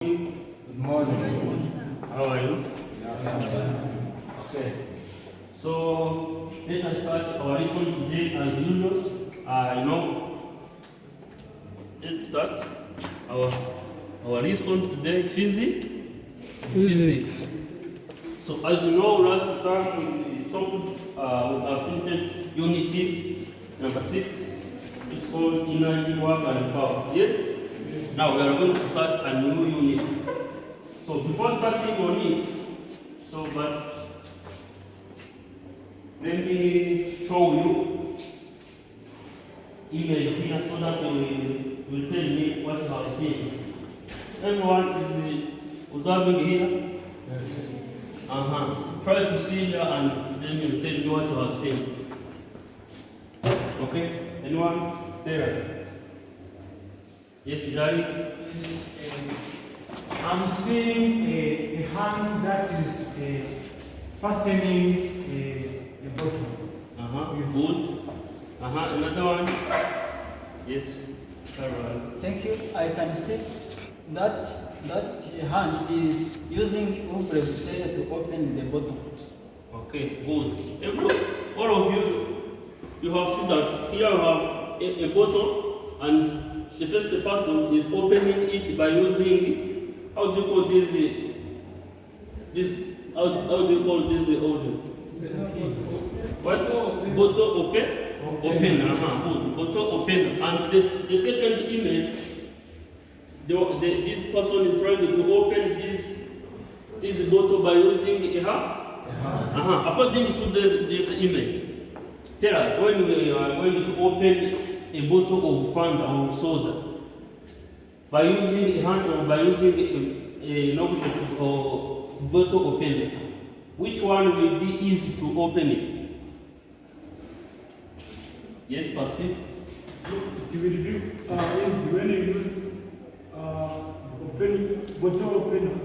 Good morning. How are you? Yes. Okay. So let us start our lesson today as usual. Let's start our lesson today, physics. So as you know, last time we have finished unity number 6. It's called energy, work, and power. Yes. Now we are going to start a new unit. So before starting on it, let me show you image here so that you will tell me what you have seen. Everyone is observing here? Yes. Try to see here and then you tell me what you have seen. Okay? Anyone? Tell us. Yes, Jari? I'm seeing a hand that is fastening a bottle. Good. Another one? Yes. Carol. Thank you. I can see that hand is using rubber to open the bottle. Okay, good. All of you have seen that here you have a bottle and the first person is opening it by using, how do you call this how do you call this audio? What? Bottle open? Open, good. Bottle open. And the second image, this person is trying to open this bottle by using a hand. According to this image, tell us when we are going to open a bottle of Fanta or soda by using a hand or by using an object or bottle opener, which one will be easy to open it? Yes, Pacific? So it will be easy when you use bottle opener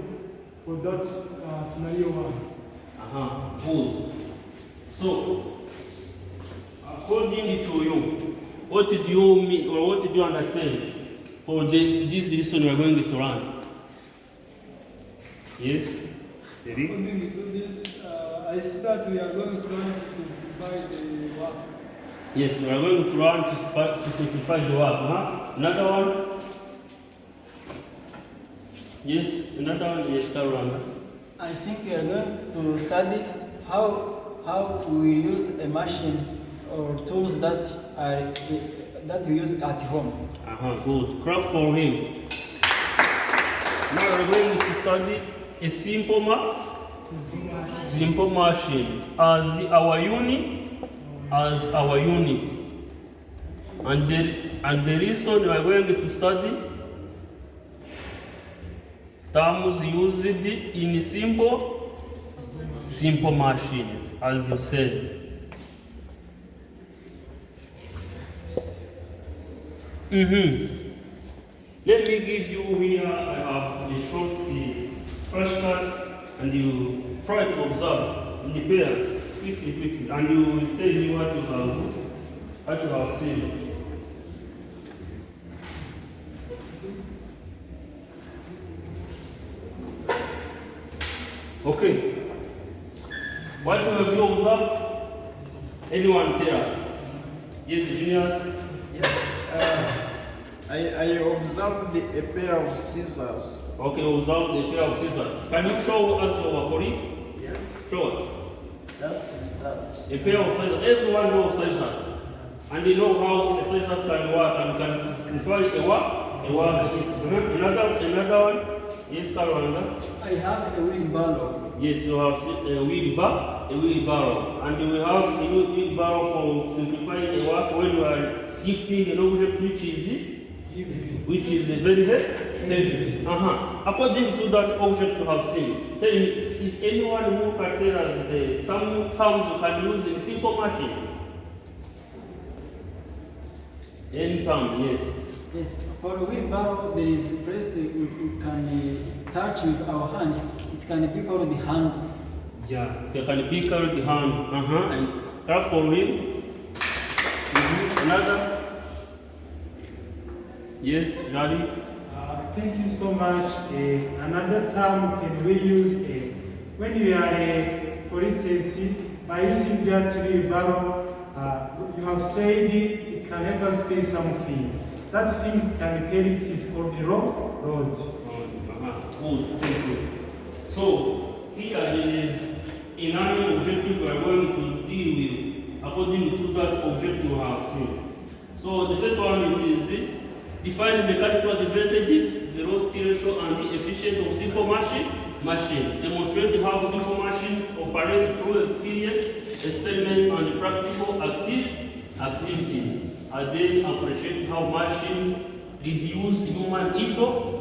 for that scenario one. Good. So, according to you, what did you mean or what did you understand for this lesson we are going to run? Yes? Eric? According to this, I see that we are going to learn to simplify the work. Yes, we are going to run to simplify the work. Another one? Yes, another one? Yes, Carol. I think we are going to study how we use a machine or tools that we use at home. Good. Clap for him. Now we're going to study a simple machine as our unit. And the reason we are going to study terms used in simple machines, as you said. Let me give you here, I have a short flashcard and you try to observe in the pairs quickly, and you will tell me what you have seen. Okay. What have you observed? Anyone tell us? Yes, juniors? Yes, I observed a pair of scissors. Okay, observe the pair of scissors. Can you show us our colleague? Yes, Show us. that is that. A pair of scissors. Everyone knows scissors. And they know how a scissors can work and can simplify a work is. Another one? Yes, Carolina? I have a wheelbarrow. Yes, you have a wheelbarrow. And we have a wheelbarrow for simplifying the work when you are lifting an object which is very heavy. According to that object you have seen, then is anyone who can tell us some terms you can use in simple machine? Any term, yes. Yes, for a wheelbarrow there is a press we can touch with our hands. It can be called the hand. Yeah, they can be called the hand. And clap for him. Another? Yes, Jari? Thank you so much. Another term can we use when you are, for instance, by using that wheelbarrow, you have said it can help us to carry something. That thing can carry it is called the road. Good, thank you. So, here there is a learning objective we are going to deal with according to that objective we have seen. So, the first one it is define mechanical advantages, velocity ratio, and the efficiency of simple machine. Demonstrate how simple machines operate through experience, experiments, and practical activities. And then appreciate how machines reduce human effort.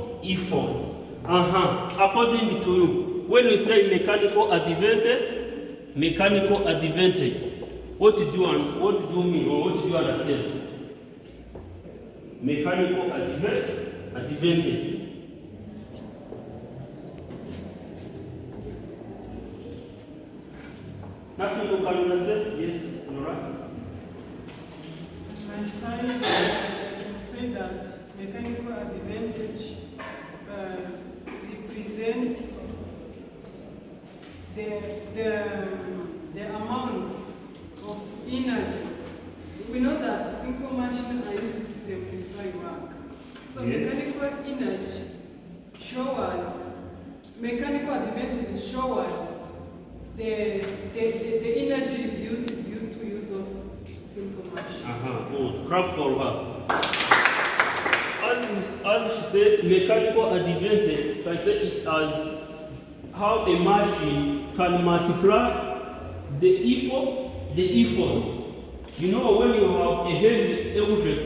According to you, when you say mechanical advantage, what do you mean, or what do you understand? Mechanical advantage. Nothing you can understand? Yes, Nora? My side say that mechanical advantage represent the amount of energy. We know that simple machines are used to simplify work. So Yes. mechanical advantage show us the energy reduced due to use of simple machines. Good. Clap for her. As she said, mechanical advantage, I say it as how a machine can multiply the effort. You know, when you have a heavy object,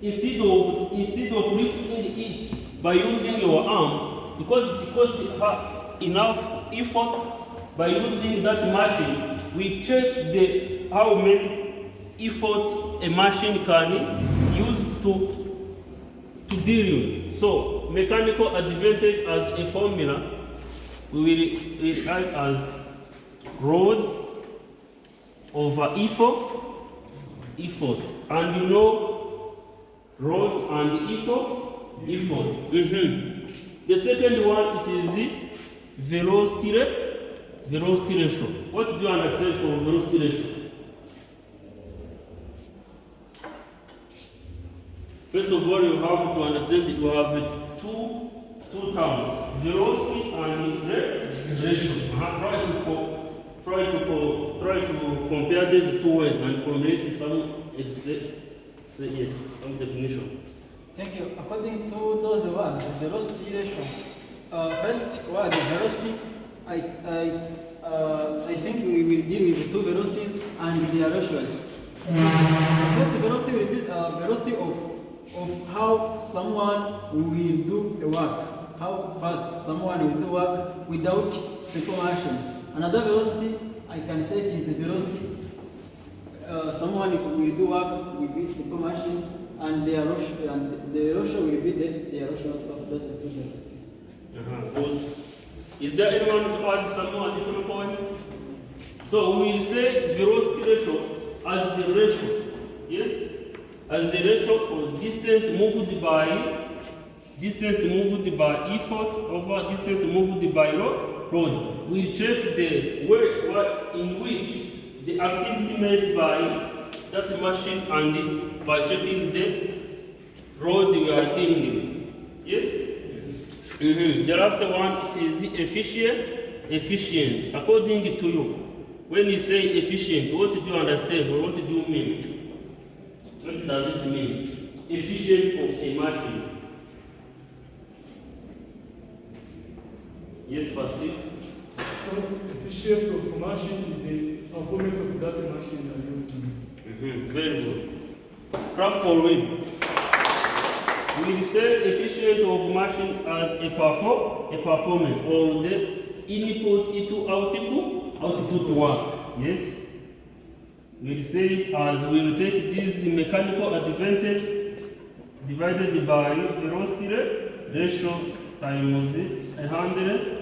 instead of lifting it by using your arm, because it costs enough effort by using that machine, we check how many effort a machine can use to deal with. So, mechanical advantage as a formula, we will write as rod over effort. And you know, rod and effort. The second one, it is velocity ratio. What do you understand from velocity ratio? First of all, you have to understand that you have two terms, velocity and ratio. Try to compare these two words and formulate some definition. Thank you. According to those words, velocity ratio. First word, velocity. I think we will deal with two velocities and their ratios. First velocity will be velocity of how someone will do the work, how fast someone will do work without simple machine. Another velocity, I can say it is a velocity. Someone will do work with simple machine, and the ratio will be the ratios of those two velocities. Good. Is there anyone to add some more additional point? So we will say velocity ratio as the ratio, yes, as the ratio of distance moved by effort over distance moved by road. We check the way in which the activity made by that machine and by checking the road we are dealing with. Yes? The last one is efficient. According to you, when you say efficient, what do you understand or what do you mean? What does it mean? Efficient of a machine. Yes, Pastor? So, efficiency of machine is the performance of that machine you are using. Very good. Clap for him. We say efficient of machine as a performance or the input into output work. Yes. We say as we will take this mechanical advantage divided by velocity ratio times 100.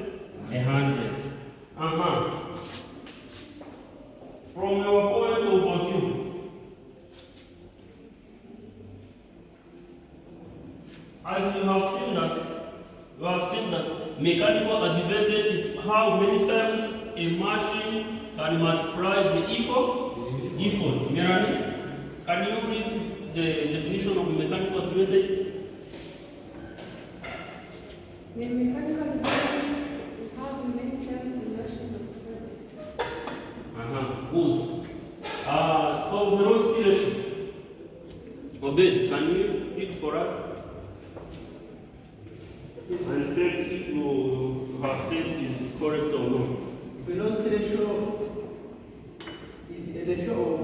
From your point of view, as you have seen that mechanical advantage is how many times a machine can multiply the effort. Melanie, can you read the definition of mechanical advantage? The mechanical advantage is how many times the machine is Good. For velocity ratio, Obed, can you read for us? And check if you have said is correct or not. Velocity ratio is a ratio of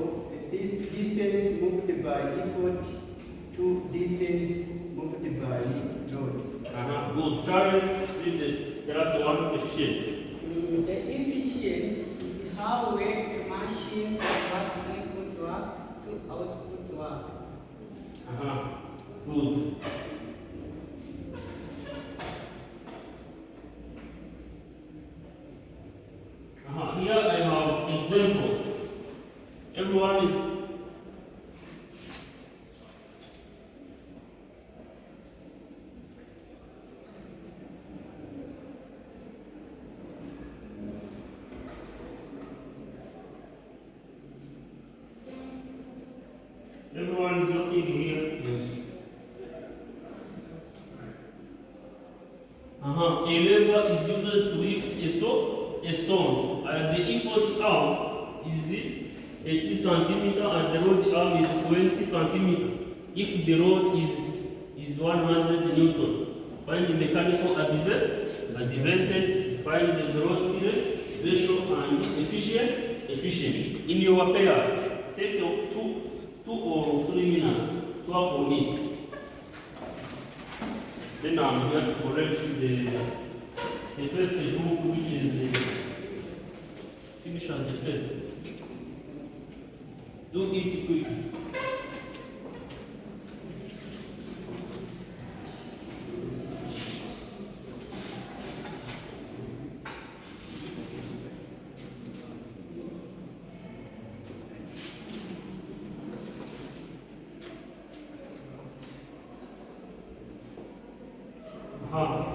distance moved by effort to distance moved by load. Good. Charles, read this. Tell us the one question. The efficiency is how well a machine converts input work to output work. Good. Here I have examples. Everyone is everyone is looking here. Yes. A lever is used to lift a stone, and the effort arm is 80 centimeter and the rod arm is 20 centimeter. If the rod is 100 Newton, find the mechanical advantage, find the velocity ratio and efficiency. In your pairs, take your 2 or 3 minutes to work on it. Then I'm going to correct the first group, which is finish on the first. Do it quickly.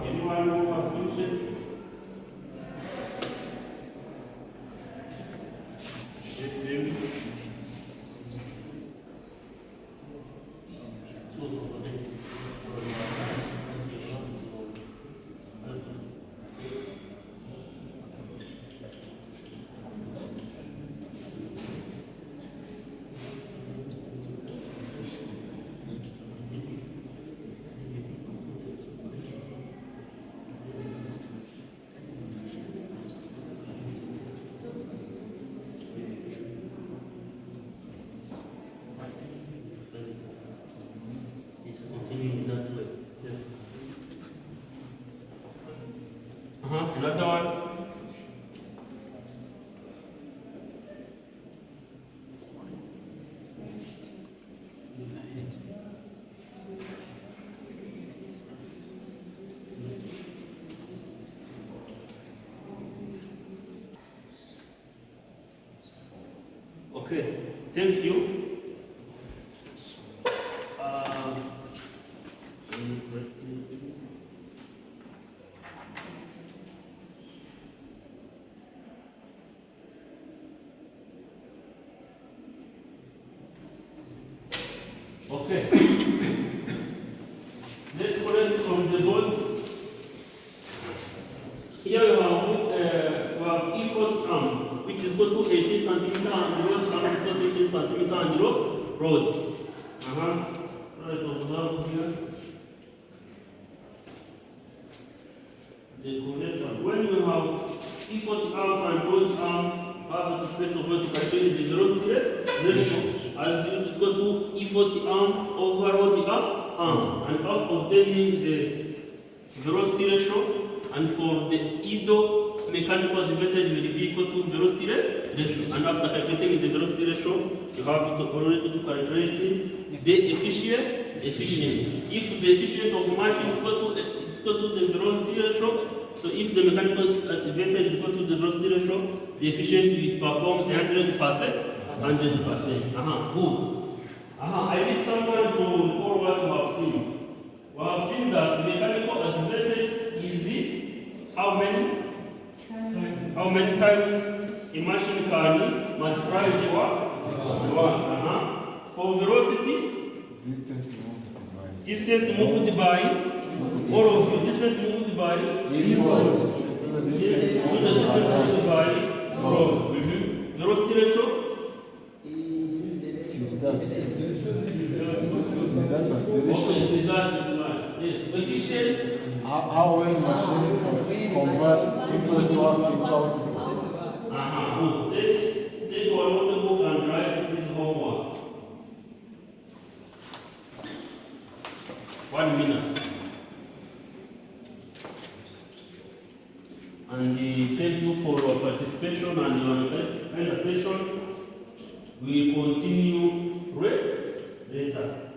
Anyone who has finished it? Yes, him. Another one. Okay, thank you. Okay. Let's collect on the board. Here you have effort arm, which is equal to 80 centimeter, and the rod arm is equal to 80 centimeter, and the rod. Let's observe here. The connector. When you have effort arm and rod arm, have to first of all to calculate the velocity ratio, as it is equal to effort arm over rod arm, and after obtaining the velocity ratio, and for the either mechanical advantage will be equal to velocity ratio, and after calculating the velocity ratio, you have to already to calculate the efficiency. If the efficiency of the machine is equal to the velocity ratio, so if the mechanical advantage is equal to the velocity ratio, the efficiency will perform 100%. 100%. Good. I need someone to recall what we have seen. We have seen that the mechanical advantage is how many? How many times a machine can multiply the what? One. For velocity, Distance moved by. distance moved by, all of you, distance moved by, distance moved by, rho. Velocity ratio, Is that okay, it is that, yes, efficient, how well machine convert input to output? good. Take your notebook and write this homework. 1 minute. And thank you for your participation and your attention. We will continue later.